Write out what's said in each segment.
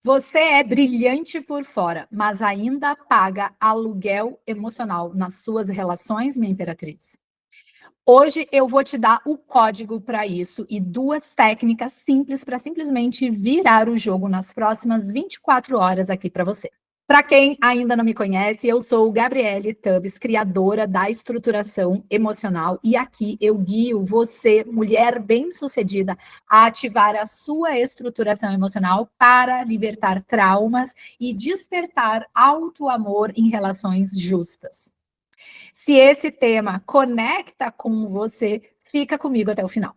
Você é brilhante por fora, mas ainda paga aluguel emocional nas suas relações, minha imperatriz? Hoje eu vou te dar o código para isso e duas técnicas simples para simplesmente virar o jogo nas próximas 24 horas aqui para você. Para quem ainda não me conhece, eu sou Gabriele Tubbs, criadora da estruturação emocional, e aqui eu guio você, mulher bem-sucedida, a ativar a sua estruturação emocional para libertar traumas e despertar auto-amor em relações justas. Se esse tema conecta com você, fica comigo até o final.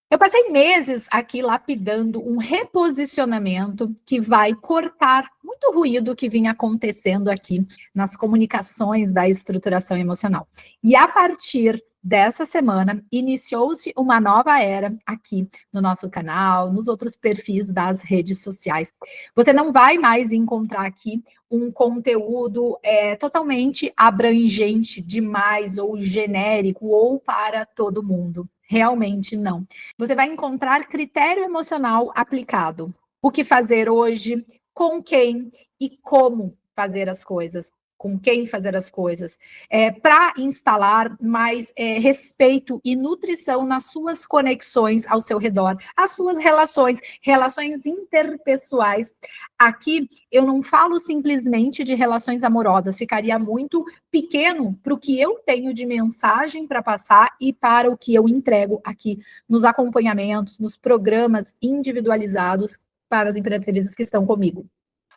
Eu passei meses aqui lapidando um reposicionamento que vai cortar muito ruído que vinha acontecendo aqui nas comunicações da estruturação emocional. E a partir dessa semana, iniciou-se uma nova era aqui no nosso canal, nos outros perfis das redes sociais. Você não vai mais encontrar aqui um conteúdo totalmente abrangente demais, ou genérico, ou para todo mundo. Realmente não. Você vai encontrar critério emocional aplicado. O que fazer hoje, com quem e como fazer as coisas. Com quem fazer as coisas, para instalar mais respeito e nutrição nas suas conexões ao seu redor, as suas relações interpessoais. Aqui eu não falo simplesmente de relações amorosas, ficaria muito pequeno para o que eu tenho de mensagem para passar e para o que eu entrego aqui nos acompanhamentos, nos programas individualizados para as imperatrizes que estão comigo.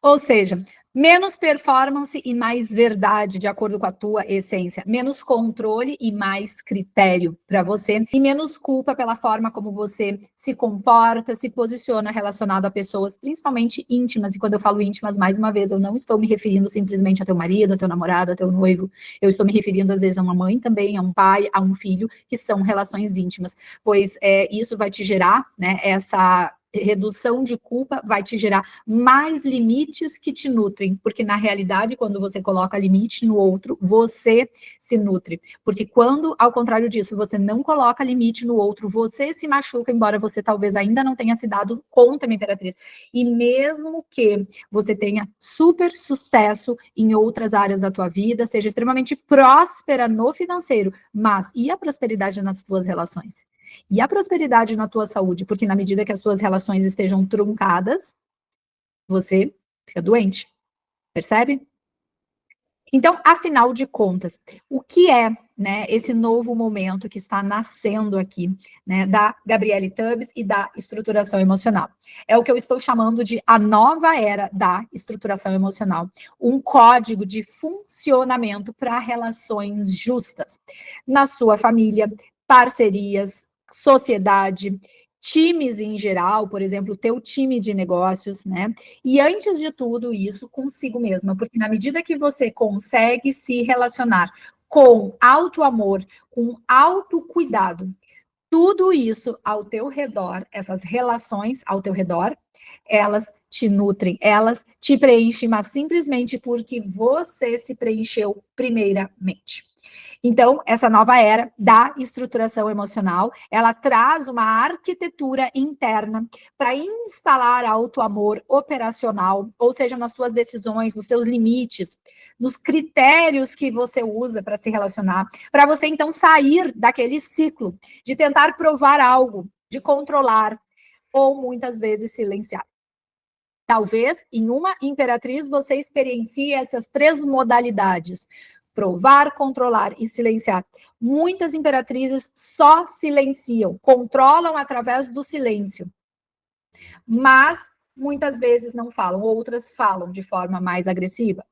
Ou seja, menos performance e mais verdade, de acordo com a tua essência. Menos controle e mais critério para você. E menos culpa pela forma como você se comporta, se posiciona relacionado a pessoas, principalmente íntimas. E quando eu falo íntimas, mais uma vez, eu não estou me referindo simplesmente a teu marido, a teu namorado, a teu noivo. Eu estou me referindo, às vezes, a uma mãe também, a um pai, a um filho, que são relações íntimas. Pois isso vai te gerar, né, essa redução de culpa vai te gerar mais limites que te nutrem, porque na realidade, quando você coloca limite no outro, você se nutre, porque quando, ao contrário disso, você não coloca limite no outro, você se machuca, embora você talvez ainda não tenha se dado conta, minha imperatriz, e mesmo que você tenha super sucesso em outras áreas da tua vida, seja extremamente próspera no financeiro, mas e a prosperidade nas tuas relações? E a prosperidade na tua saúde, porque na medida que as tuas relações estejam truncadas, você fica doente, percebe? Então, afinal de contas, o que é, né, esse novo momento que está nascendo aqui, né, da Gabriele Tubbs e da estruturação emocional? É o que eu estou chamando de a nova era da estruturação emocional, um código de funcionamento para relações justas na sua família, parcerias, sociedade, times em geral, por exemplo, o teu time de negócios, né? E antes de tudo isso, consigo mesma, porque na medida que você consegue se relacionar com auto-amor, com autocuidado, tudo isso ao teu redor, essas relações ao teu redor, elas te nutrem, elas te preenchem, mas simplesmente porque você se preencheu primeiramente. Então, essa nova era da estruturação emocional, ela traz uma arquitetura interna para instalar auto-amor operacional, ou seja, nas suas decisões, nos seus limites, nos critérios que você usa para se relacionar, para você então sair daquele ciclo de tentar provar algo, de controlar, ou muitas vezes silenciar. Talvez em uma imperatriz você experiencie essas três modalidades: provar, controlar e silenciar. Muitas imperatrizes só silenciam, controlam através do silêncio, mas muitas vezes não falam, outras falam de forma mais agressiva,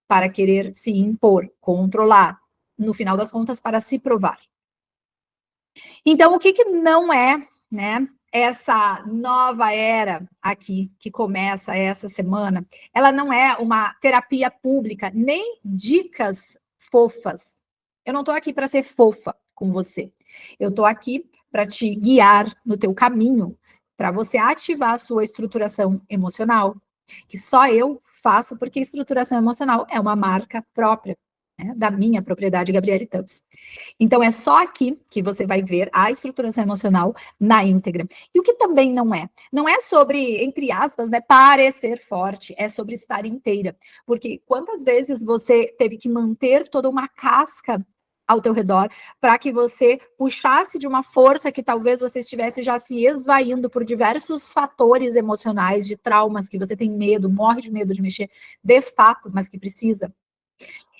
para querer se impor, controlar, no final das contas, para se provar. Então, o que não é, né, essa nova era aqui, que começa essa semana, ela não é uma terapia pública, nem dicas fofas. Eu não estou aqui para ser fofa com você. Eu estou aqui para te guiar no teu caminho, para você ativar a sua estruturação emocional, que só eu faço, porque estruturação emocional é uma marca própria. né, da minha propriedade, Gabriele Tubbs. Então, é só aqui que você vai ver a estruturação emocional na íntegra. E o que também não é sobre, entre aspas, né, parecer forte, é sobre estar inteira. Porque quantas vezes você teve que manter toda uma casca ao teu redor para que você puxasse de uma força que talvez você estivesse já se esvaindo por diversos fatores emocionais, de traumas que você tem medo, morre de medo de mexer, de fato, mas que precisa.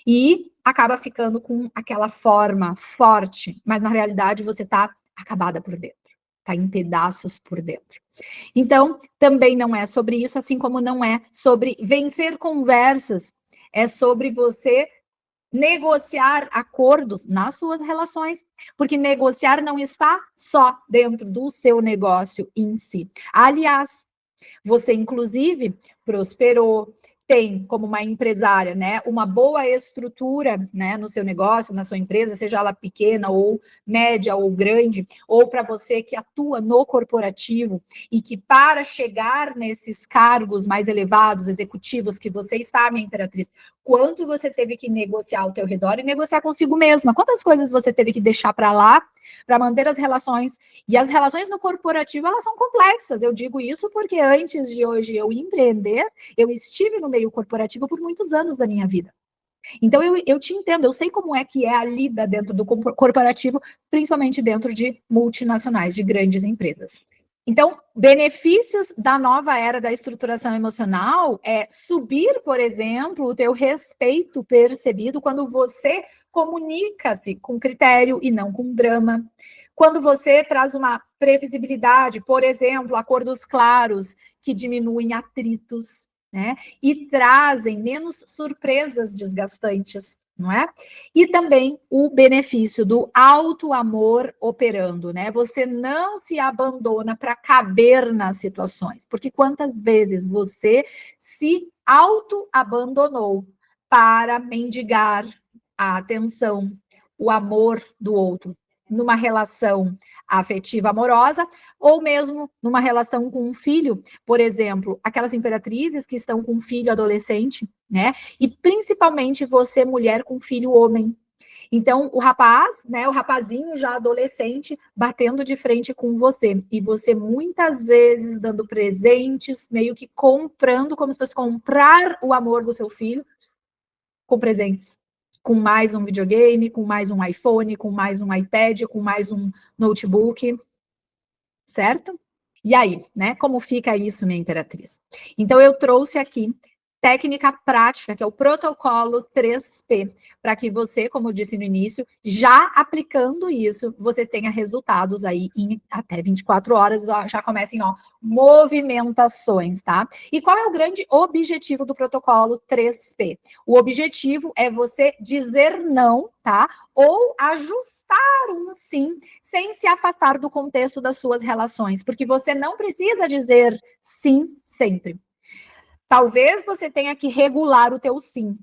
E acaba ficando com aquela forma forte, mas na realidade você está acabada por dentro, está em pedaços por dentro. Então, também não é sobre isso, assim como não é sobre vencer conversas, é sobre você negociar acordos nas suas relações, porque negociar não está só dentro do seu negócio em si. Aliás, você, inclusive, prosperou, tem como uma empresária, né, uma boa estrutura, né, no seu negócio, na sua empresa, seja ela pequena ou média ou grande, ou para você que atua no corporativo e que para chegar nesses cargos mais elevados, executivos que você está, minha imperatriz, quanto você teve que negociar ao teu redor e negociar consigo mesma, quantas coisas você teve que deixar para lá para manter as relações. E as relações no corporativo, elas são complexas. Eu digo isso porque antes de hoje eu empreender, eu estive no meio corporativo por muitos anos da minha vida. Então, eu te entendo, eu sei como é que é a lida dentro do corporativo, principalmente dentro de multinacionais, de grandes empresas. Então, benefícios da nova era da estruturação emocional é subir, por exemplo, o teu respeito percebido quando você comunica-se com critério e não com drama. Quando você traz uma previsibilidade, por exemplo, acordos claros que diminuem atritos, né? E trazem menos surpresas desgastantes, não é? E também o benefício do auto-amor operando, né? Você não se abandona para caber nas situações, porque quantas vezes você se auto-abandonou para mendigar a atenção, o amor do outro, numa relação afetiva amorosa, ou mesmo numa relação com um filho, por exemplo, aquelas imperatrizes que estão com um filho adolescente, né? E principalmente você, mulher com filho homem. Então, o rapaz, né, o rapazinho já adolescente, batendo de frente com você. E você muitas vezes dando presentes, meio que comprando, como se fosse comprar o amor do seu filho com presentes. Com mais um videogame, com mais um iPhone, com mais um iPad, com mais um notebook, certo? E aí, né? Como fica isso, minha imperatriz? Então, eu trouxe aqui técnica prática, que é o protocolo 3P, para que você, como eu disse no início, já aplicando isso, você tenha resultados aí em até 24 horas, já comecem, ó, movimentações, tá? E qual é o grande objetivo do protocolo 3P? O objetivo é você dizer não, tá? Ou ajustar um sim, sem se afastar do contexto das suas relações, porque você não precisa dizer sim sempre. Talvez você tenha que regular o teu sim.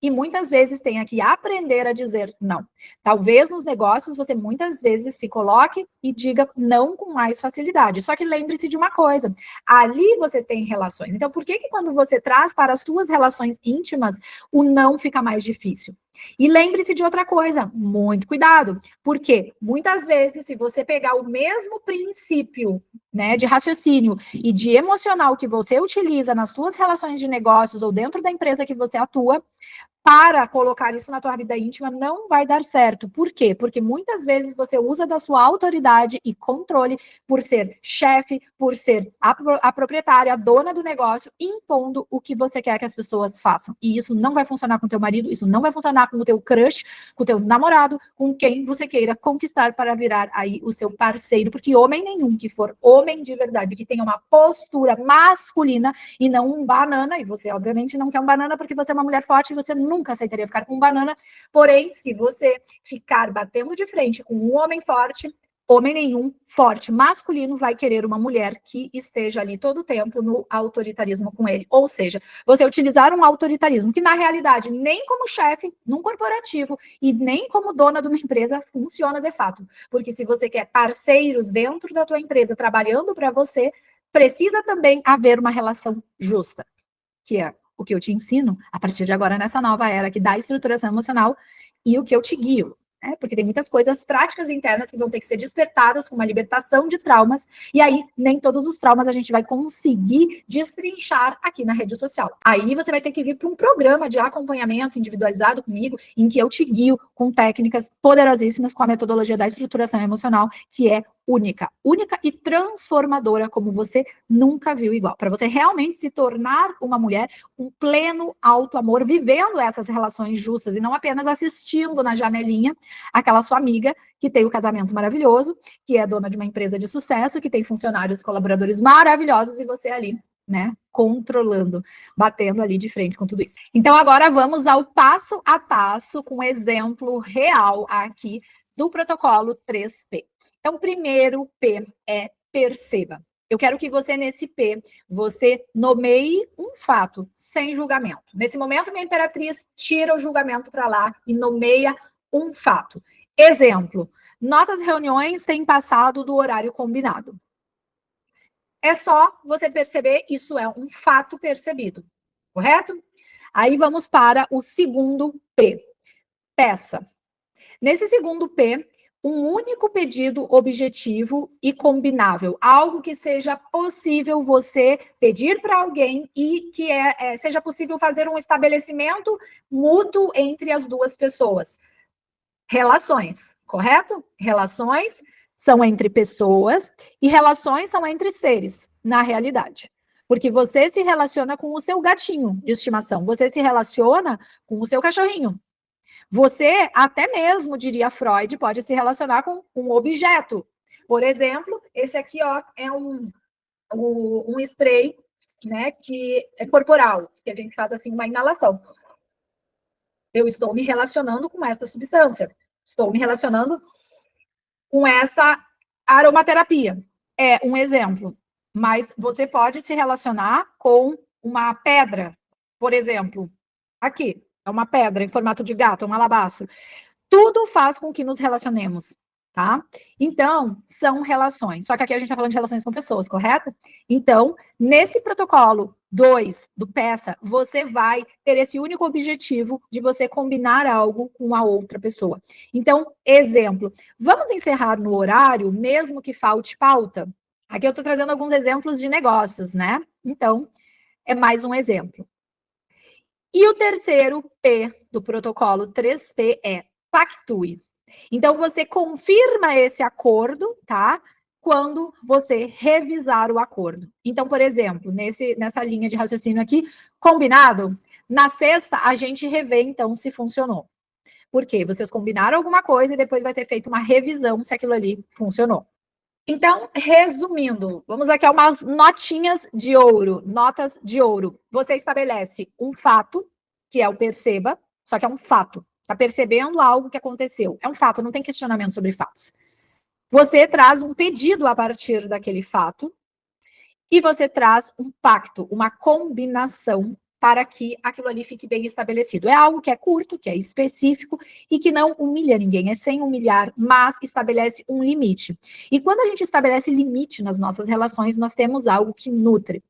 E muitas vezes tenha que aprender a dizer não. Talvez nos negócios você muitas vezes se coloque e diga não com mais facilidade. Só que lembre-se de uma coisa, ali você tem relações. Então, por que quando você traz para as suas relações íntimas, o não fica mais difícil? E lembre-se de outra coisa, muito cuidado, porque muitas vezes, se você pegar o mesmo princípio, né, de raciocínio e de emocional que você utiliza nas suas relações de negócios ou dentro da empresa que você atua, para colocar isso na tua vida íntima não vai dar certo. Por quê? Porque muitas vezes você usa da sua autoridade e controle por ser chefe, por ser a proprietária, a dona do negócio, impondo o que você quer que as pessoas façam. E isso não vai funcionar com o teu marido, isso não vai funcionar com o teu crush, com o teu namorado, com quem você queira conquistar para virar aí o seu parceiro, porque homem nenhum que for homem de verdade, que tenha uma postura masculina e não um banana, e você obviamente não quer um banana porque você é uma mulher forte e você nunca aceitaria ficar com um banana, porém, se você ficar batendo de frente com um homem forte, homem nenhum forte masculino vai querer uma mulher que esteja ali todo o tempo no autoritarismo com ele. Ou seja, você utilizar um autoritarismo que, na realidade, nem como chefe num corporativo e nem como dona de uma empresa funciona de fato. Porque se você quer parceiros dentro da tua empresa trabalhando para você, precisa também haver uma relação justa, que é o que eu te ensino a partir de agora nessa nova era aqui da estruturação emocional e o que eu te guio. Porque tem muitas coisas práticas internas que vão ter que ser despertadas com uma libertação de traumas, e aí nem todos os traumas a gente vai conseguir destrinchar aqui na rede social. Aí você vai ter que vir para um programa de acompanhamento individualizado comigo, em que eu te guio com técnicas poderosíssimas, com a metodologia da estruturação emocional, que é única e transformadora, como você nunca viu igual. Para você realmente se tornar uma mulher com pleno auto-amor, vivendo essas relações justas e não apenas assistindo na janelinha aquela sua amiga que tem o casamento maravilhoso, que é dona de uma empresa de sucesso, que tem funcionários, colaboradores maravilhosos e você ali, né, controlando, batendo ali de frente com tudo isso. Então agora vamos ao passo a passo com um exemplo real aqui do protocolo 3P. Então, o primeiro P é perceba. Eu quero que você, nesse P, você nomeie um fato sem julgamento. Nesse momento, minha imperatriz tira o julgamento para lá e nomeia um fato. Exemplo, nossas reuniões têm passado do horário combinado. É só você perceber, isso é um fato percebido, correto? Aí vamos para o segundo P, peça. Nesse segundo P, um único pedido objetivo e combinável, algo que seja possível você pedir para alguém e que seja possível fazer um estabelecimento mútuo entre as duas pessoas. Relações, correto? Relações são entre pessoas e relações são entre seres, na realidade. Porque você se relaciona com o seu gatinho de estimação, você se relaciona com o seu cachorrinho. Você, até mesmo, diria Freud, pode se relacionar com um objeto. Por exemplo, esse aqui ó, é um spray, né, que é corporal, que a gente faz assim uma inalação. Eu estou me relacionando com essa substância. Estou me relacionando com essa aromaterapia. É um exemplo. Mas você pode se relacionar com uma pedra, por exemplo, aqui. É uma pedra em formato de gato, um alabastro. Tudo faz com que nos relacionemos, tá? Então, são relações. Só que aqui a gente está falando de relações com pessoas, correto? Então, nesse protocolo 2 do peça, você vai ter esse único objetivo de você combinar algo com a outra pessoa. Então, exemplo, vamos encerrar no horário, mesmo que falte pauta? Aqui eu estou trazendo alguns exemplos de negócios, né? Então, é mais um exemplo. E o terceiro P do protocolo 3P é pactue. Então, você confirma esse acordo, tá? Quando você revisar o acordo. Então, por exemplo, nessa linha de raciocínio aqui, combinado? Na sexta, a gente revê, então, se funcionou. Por quê? Vocês combinaram alguma coisa e depois vai ser feita uma revisão se aquilo ali funcionou. Então, resumindo, vamos aqui a umas notinhas de ouro, notas de ouro. Você estabelece um fato, que é o perceba, só que é um fato. Está percebendo algo que aconteceu. É um fato, não tem questionamento sobre fatos. Você traz um pedido a partir daquele fato e você traz um pacto, uma combinação para que aquilo ali fique bem estabelecido. É algo que é curto, que é específico e que não humilha ninguém, é sem humilhar, mas estabelece um limite. E quando a gente estabelece limite nas nossas relações, nós temos algo que nutre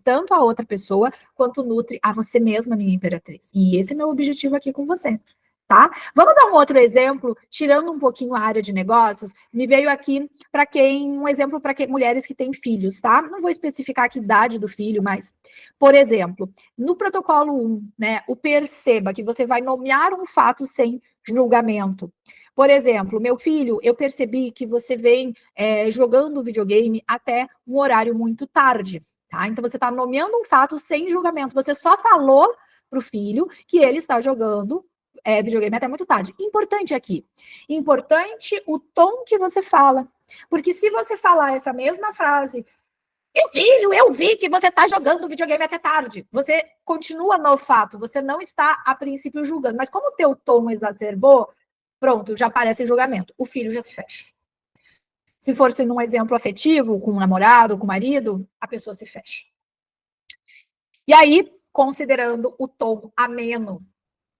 tanto a outra pessoa, quanto nutre a você mesma, minha imperatriz. E esse é meu objetivo aqui com você. Tá? Vamos dar um outro exemplo, tirando um pouquinho a área de negócios, me veio aqui um exemplo para mulheres que têm filhos, tá? Não vou especificar a idade do filho, mas, por exemplo, no protocolo 1, né, o perceba que você vai nomear um fato sem julgamento. Por exemplo, meu filho, eu percebi que você vem jogando videogame até um horário muito tarde, tá? Então você está nomeando um fato sem julgamento, você só falou para o filho que ele está jogando videogame até muito tarde. Importante aqui. Importante o tom que você fala. Porque se você falar essa mesma frase, meu filho, eu vi que você está jogando videogame até tarde. Você continua no fato, você não está, a princípio, julgando. Mas como o teu tom exacerbou, pronto, já aparece julgamento. O filho já se fecha. Se fosse num exemplo afetivo, com um namorado, com o marido, a pessoa se fecha. E aí, considerando o tom ameno,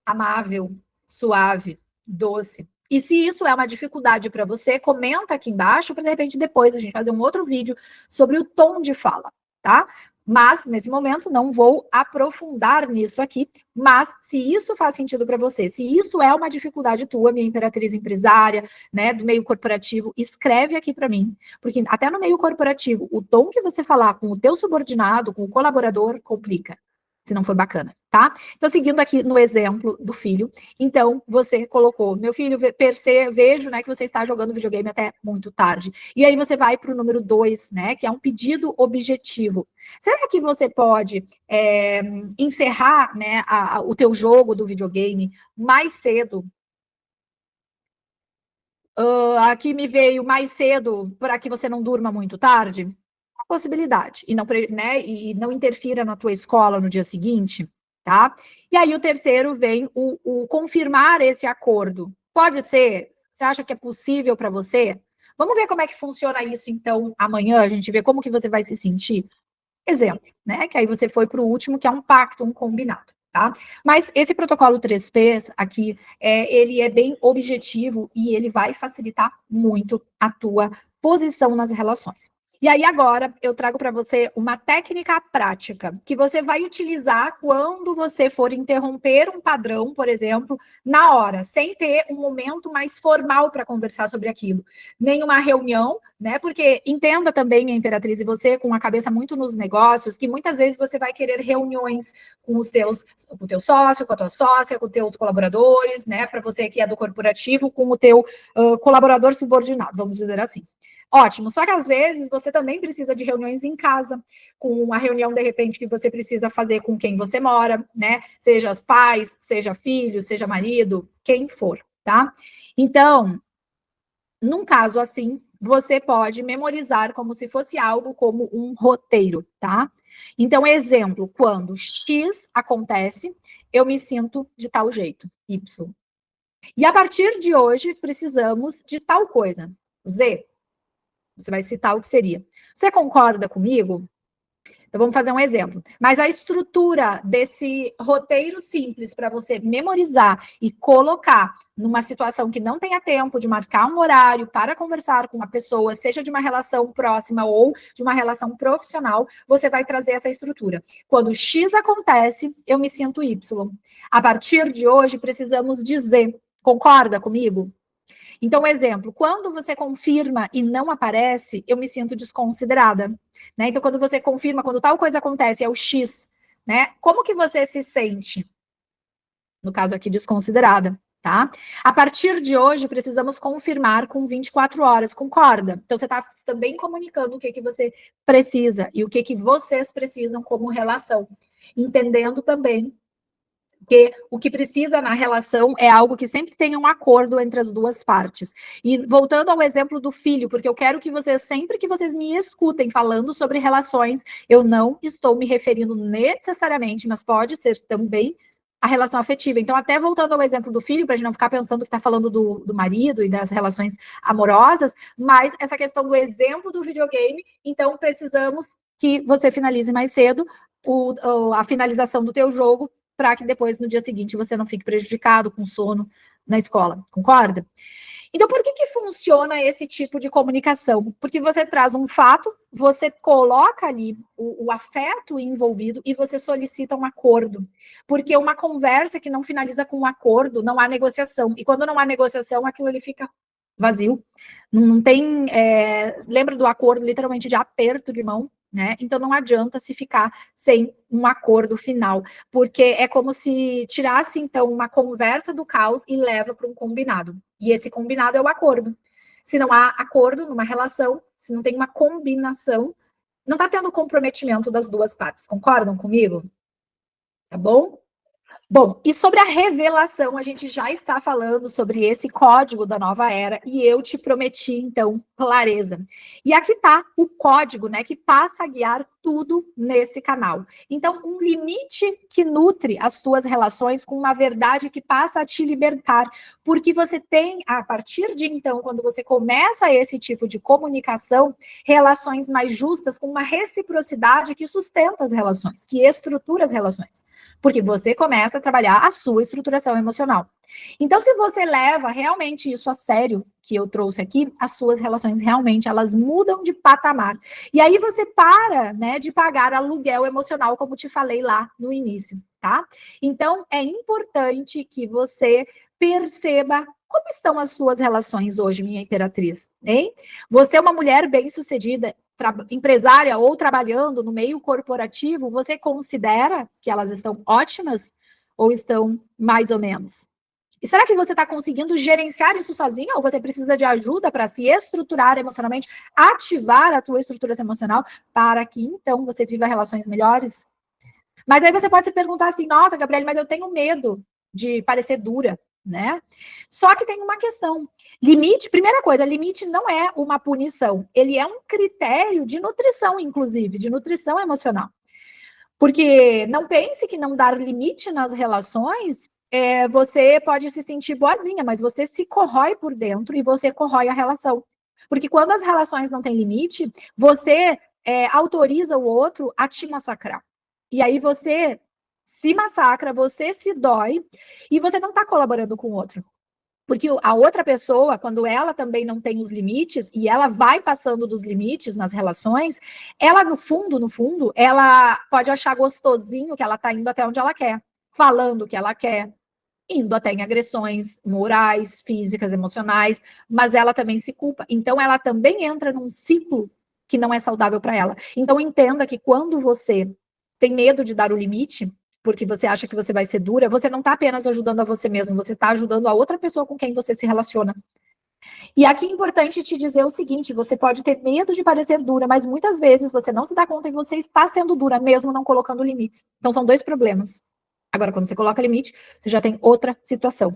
amável, suave, doce. E se isso é uma dificuldade para você, comenta aqui embaixo para, de repente, depois a gente fazer um outro vídeo sobre o tom de fala, tá? Mas, nesse momento, não vou aprofundar nisso aqui, mas se isso faz sentido para você, se isso é uma dificuldade tua, minha imperatriz empresária, né, do meio corporativo, escreve aqui para mim, porque até no meio corporativo, o tom que você falar com o teu subordinado, com o colaborador, complica, se não for bacana, tá? Então, seguindo aqui no exemplo do filho, então, você colocou, meu filho, vejo, né, que você está jogando videogame até muito tarde. E aí você vai para o número 2, né, que é um pedido objetivo. Será que você pode encerrar, né, o teu jogo do videogame mais cedo? Aqui me veio mais cedo para que você não durma muito tarde? Uma possibilidade. E não, né, e não interfira na tua escola no dia seguinte, tá? E aí o terceiro vem o confirmar esse acordo. Pode ser? Você acha que é possível para você? Vamos ver como é que funciona isso, então, amanhã, a gente vê como que você vai se sentir. Exemplo, né? Que aí você foi para o último, que é um pacto, um combinado, tá? Mas esse protocolo 3Ps aqui, ele é bem objetivo e ele vai facilitar muito a tua posição nas relações. E aí agora eu trago para você uma técnica prática que você vai utilizar quando você for interromper um padrão, por exemplo, na hora, sem ter um momento mais formal para conversar sobre aquilo. Nem uma reunião, né? Porque entenda também, minha imperatriz, e você com a cabeça muito nos negócios, que muitas vezes você vai querer reuniões com com o teu sócio, com a tua sócia, com os teus colaboradores, né? Para você que é do corporativo, com o teu colaborador subordinado, vamos dizer assim. Ótimo, só que às vezes você também precisa de reuniões em casa, com uma reunião, de repente, que você precisa fazer com quem você mora, né? Seja os pais, seja filho, seja marido, quem for, tá? Então, num caso assim, você pode memorizar como se fosse algo como um roteiro, tá? Então, exemplo, quando X acontece, eu me sinto de tal jeito, Y. E a partir de hoje, precisamos de tal coisa, Z. Você vai citar o que seria. Você concorda comigo? Então, vamos fazer um exemplo. Mas a estrutura desse roteiro simples para você memorizar e colocar numa situação que não tenha tempo de marcar um horário para conversar com uma pessoa, seja de uma relação próxima ou de uma relação profissional, você vai trazer essa estrutura. Quando X acontece, eu me sinto Y. A partir de hoje, precisamos dizer. Concorda comigo? Então, exemplo, quando você confirma e não aparece, eu me sinto desconsiderada, né? Então, quando você confirma, quando tal coisa acontece, é o X, né? Como que você se sente? No caso aqui, desconsiderada, tá? A partir de hoje, precisamos confirmar com 24 horas, concorda? Então, você está também comunicando o que, que você precisa e o que, que vocês precisam como relação, entendendo também porque o que precisa na relação é algo que sempre tenha um acordo entre as duas partes. E voltando ao exemplo do filho, porque eu quero que vocês, sempre que vocês me escutem falando sobre relações, eu não estou me referindo necessariamente, mas pode ser também a relação afetiva. Então, até voltando ao exemplo do filho, para a gente não ficar pensando que está falando do marido e das relações amorosas, mas essa questão do exemplo do videogame, então precisamos que você finalize mais cedo a finalização do teu jogo para que depois, no dia seguinte, você não fique prejudicado com sono na escola, concorda? Então, por que funciona esse tipo de comunicação? Porque você traz um fato, você coloca ali o afeto envolvido e você solicita um acordo. Porque uma conversa que não finaliza com um acordo, não há negociação. E quando não há negociação, aquilo ali fica vazio. Não tem... lembra do acordo, literalmente, de aperto de mão? Né? Então não adianta se ficar sem um acordo final, porque é como se tirasse então uma conversa do caos e leva para um combinado. E esse combinado é o acordo. Se não há acordo numa relação, se não tem uma combinação, não está tendo comprometimento das duas partes. Concordam comigo? Tá bom? Bom, e sobre a revelação, a gente já está falando sobre esse código da nova era e eu te prometi, então, clareza. E aqui está o código, né, que passa a guiar tudo nesse canal. Então, um limite que nutre as tuas relações com uma verdade que passa a te libertar, porque você tem, a partir de então, quando você começa esse tipo de comunicação, relações mais justas, com uma reciprocidade que sustenta as relações, que estrutura as relações. Porque você começa a trabalhar a sua estruturação emocional. Então, se você leva realmente isso a sério, que eu trouxe aqui, as suas relações realmente, elas mudam de patamar. E aí você para, né, de pagar aluguel emocional, como te falei lá no início, tá? Então, é importante que você perceba como estão as suas relações hoje, minha imperatriz, hein? Você é uma mulher bem-sucedida, empresária ou trabalhando no meio corporativo, você considera que elas estão ótimas ou estão mais ou menos? E será que você está conseguindo gerenciar isso sozinha ou você precisa de ajuda para se estruturar emocionalmente, ativar a tua estrutura emocional para que então você viva relações melhores? Mas aí você pode se perguntar assim, nossa, Gabriele, mas eu tenho medo de parecer dura, né? Só que tem uma questão. Limite, primeira coisa, limite não é uma punição. Ele é um critério de nutrição, inclusive, de nutrição emocional. Porque não pense que não dar limite nas relações, você pode se sentir boazinha, mas você se corrói por dentro e você corrói a relação. Porque quando as relações não têm limite, você autoriza o outro a te massacrar. E aí você se massacra, você se dói e você não está colaborando com o outro. Porque a outra pessoa, quando ela também não tem os limites, e ela vai passando dos limites nas relações, ela, no fundo, ela pode achar gostosinho que ela está indo até onde ela quer, falando o que ela quer, indo até em agressões morais, físicas, emocionais, mas ela também se culpa. Então, ela também entra num ciclo que não é saudável para ela. Então, entenda que quando você tem medo de dar o limite, porque você acha que você vai ser dura, você não está apenas ajudando a você mesmo, você está ajudando a outra pessoa com quem você se relaciona. E aqui é importante te dizer o seguinte, você pode ter medo de parecer dura, mas muitas vezes você não se dá conta e você está sendo dura, mesmo não colocando limites. Então são dois problemas. Agora, quando você coloca limite, você já tem outra situação.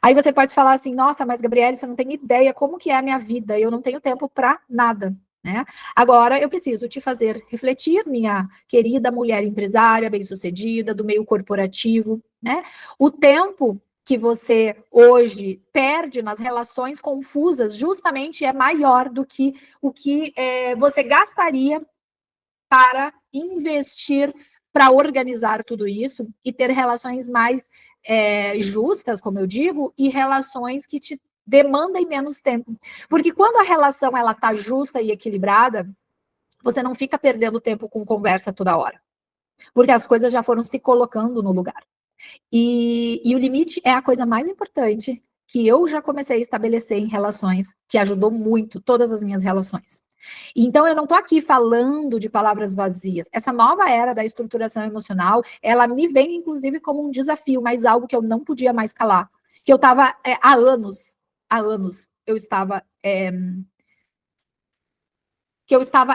Aí você pode falar assim, nossa, mas Gabriele, você não tem ideia como que é a minha vida, eu não tenho tempo para nada. Né? Agora, eu preciso te fazer refletir, minha querida mulher empresária, bem-sucedida, do meio corporativo, né? O tempo que você hoje perde nas relações confusas justamente é maior do que o que você gastaria para investir, para organizar tudo isso e ter relações mais justas, como eu digo, e relações que te demandem menos tempo. Porque quando a relação ela está justa e equilibrada, você não fica perdendo tempo com conversa toda hora. Porque as coisas já foram se colocando no lugar. E o limite é a coisa mais importante que eu já comecei a estabelecer em relações, que ajudou muito todas as minhas relações. Então, eu não estou aqui falando de palavras vazias. Essa nova era da estruturação emocional, ela me vem, inclusive, como um desafio, mas algo que eu não podia mais calar. Que eu estava, há anos, eu estava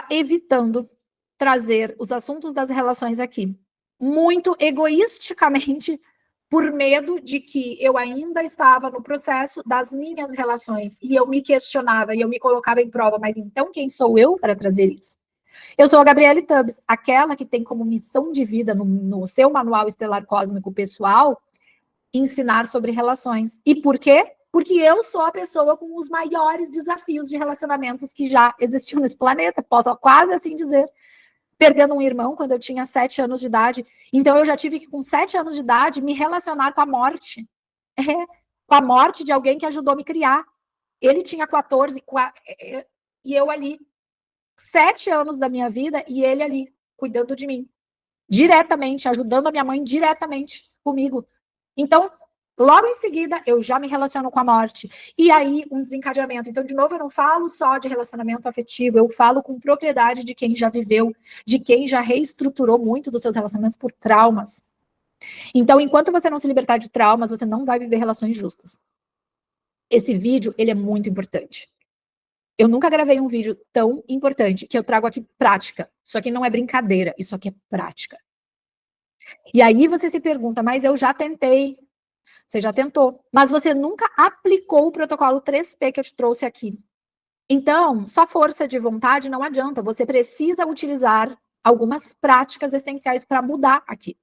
evitando trazer os assuntos das relações aqui. Muito egoisticamente, por medo de que eu ainda estava no processo das minhas relações. E eu me questionava, e eu me colocava em prova, mas então quem sou eu para trazer isso? Eu sou a Gabriele Tubbs, aquela que tem como missão de vida no seu manual estelar cósmico pessoal, ensinar sobre relações. E por quê? Porque eu sou a pessoa com os maiores desafios de relacionamentos que já existiu nesse planeta, posso quase assim dizer. Perdendo um irmão quando eu tinha 7 anos de idade. Então, eu já tive que, com 7 anos de idade, me relacionar com a morte. Com a morte de alguém que ajudou a me criar. Ele tinha 14, e eu ali, 7 anos da minha vida, e ele ali, cuidando de mim. Diretamente, ajudando a minha mãe diretamente comigo. Então, logo em seguida, eu já me relaciono com a morte. E aí, um desencadeamento. Então, de novo, eu não falo só de relacionamento afetivo, eu falo com propriedade de quem já viveu, de quem já reestruturou muito dos seus relacionamentos por traumas. Então, enquanto você não se libertar de traumas, você não vai viver relações justas. Esse vídeo, ele é muito importante. Eu nunca gravei um vídeo tão importante que eu trago aqui prática. Isso aqui não é brincadeira, isso aqui é prática. E aí você se pergunta, mas eu já tentei. Você já tentou, mas você nunca aplicou o protocolo 3P que eu te trouxe aqui. Então, só força de vontade não adianta. Você precisa utilizar algumas práticas essenciais para mudar aqui.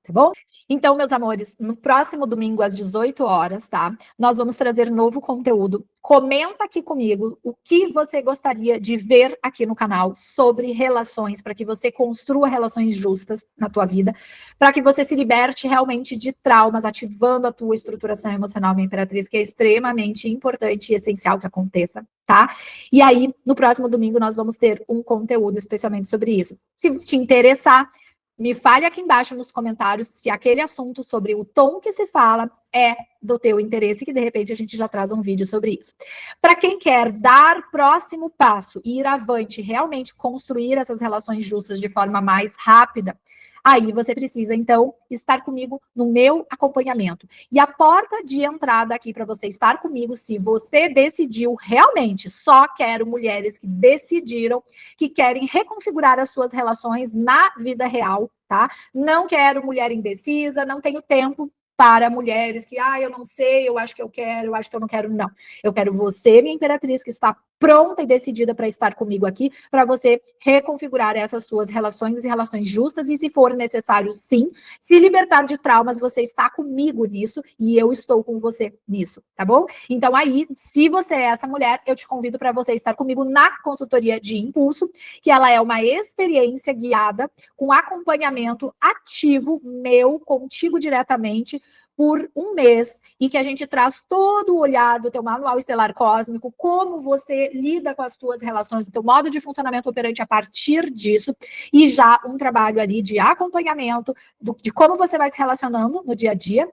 tá bom? Então, meus amores, no próximo domingo, às 18 horas, tá? Nós vamos trazer novo conteúdo. Comenta aqui comigo o que você gostaria de ver aqui no canal sobre relações, para que você construa relações justas na tua vida, para que você se liberte realmente de traumas, ativando a tua estruturação emocional, minha imperatriz, que é extremamente importante e essencial que aconteça, tá? E aí, no próximo domingo, nós vamos ter um conteúdo especialmente sobre isso. Se te interessar, me fale aqui embaixo nos comentários se aquele assunto sobre o tom que se fala é do teu interesse, que de repente a gente já traz um vídeo sobre isso. Para quem quer dar próximo passo e ir avante, realmente construir essas relações justas de forma mais rápida, aí você precisa, então, estar comigo no meu acompanhamento. E a porta de entrada aqui para você estar comigo, se você decidiu realmente, só quero mulheres que decidiram que querem reconfigurar as suas relações na vida real, tá? Não quero mulher indecisa, não tenho tempo para mulheres que, eu não sei, eu acho que eu quero, eu acho que eu não quero, não. Eu quero você, minha imperatriz, que está pronta e decidida para estar comigo aqui, para você reconfigurar essas suas relações e relações justas, e se for necessário, sim, se libertar de traumas, você está comigo nisso, e eu estou com você nisso, tá bom? Então aí, se você é essa mulher, eu te convido para você estar comigo na consultoria de impulso, que ela é uma experiência guiada, com acompanhamento ativo meu, contigo diretamente, por um mês, e que a gente traz todo o olhar do teu manual estelar cósmico, como você lida com as tuas relações, o teu modo de funcionamento operante a partir disso, e já um trabalho ali de acompanhamento, de como você vai se relacionando no dia a dia,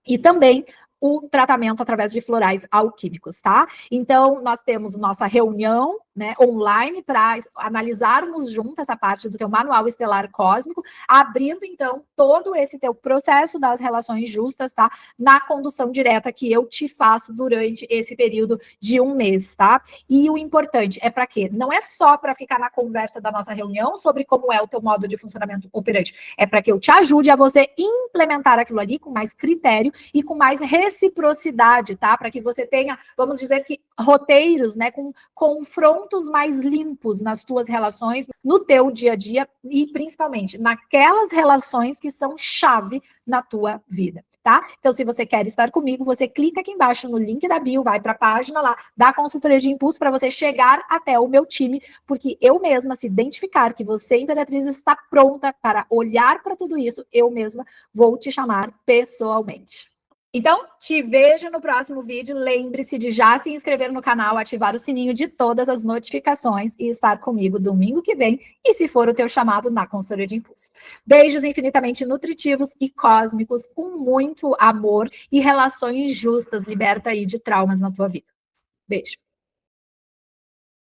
e também o tratamento através de florais alquímicos, tá? Então, nós temos nossa reunião, né, online, para analisarmos junto essa parte do teu manual estelar cósmico, abrindo, então, todo esse teu processo das relações justas, tá? Na condução direta que eu te faço durante esse período de um mês, tá? E o importante é para quê? Não é só para ficar na conversa da nossa reunião sobre como é o teu modo de funcionamento operante, é para que eu te ajude a você implementar aquilo ali com mais critério e com mais reciprocidade, tá? Para que você tenha, vamos dizer que, roteiros, né, com confrontos mais limpos nas tuas relações, no teu dia a dia e principalmente naquelas relações que são chave na tua vida, tá? Então, se você quer estar comigo, você clica aqui embaixo no link da bio, vai para a página lá da consultoria de impulso para você chegar até o meu time, porque eu mesma, se identificar que você, imperatriz, está pronta para olhar para tudo isso, eu mesma vou te chamar pessoalmente. Então, te vejo no próximo vídeo. Lembre-se de já se inscrever no canal, ativar o sininho de todas as notificações e estar comigo domingo que vem, e se for o teu chamado, na consultoria de impulso. Beijos infinitamente nutritivos e cósmicos, com muito amor e relações justas. Liberta aí de traumas na tua vida. Beijo.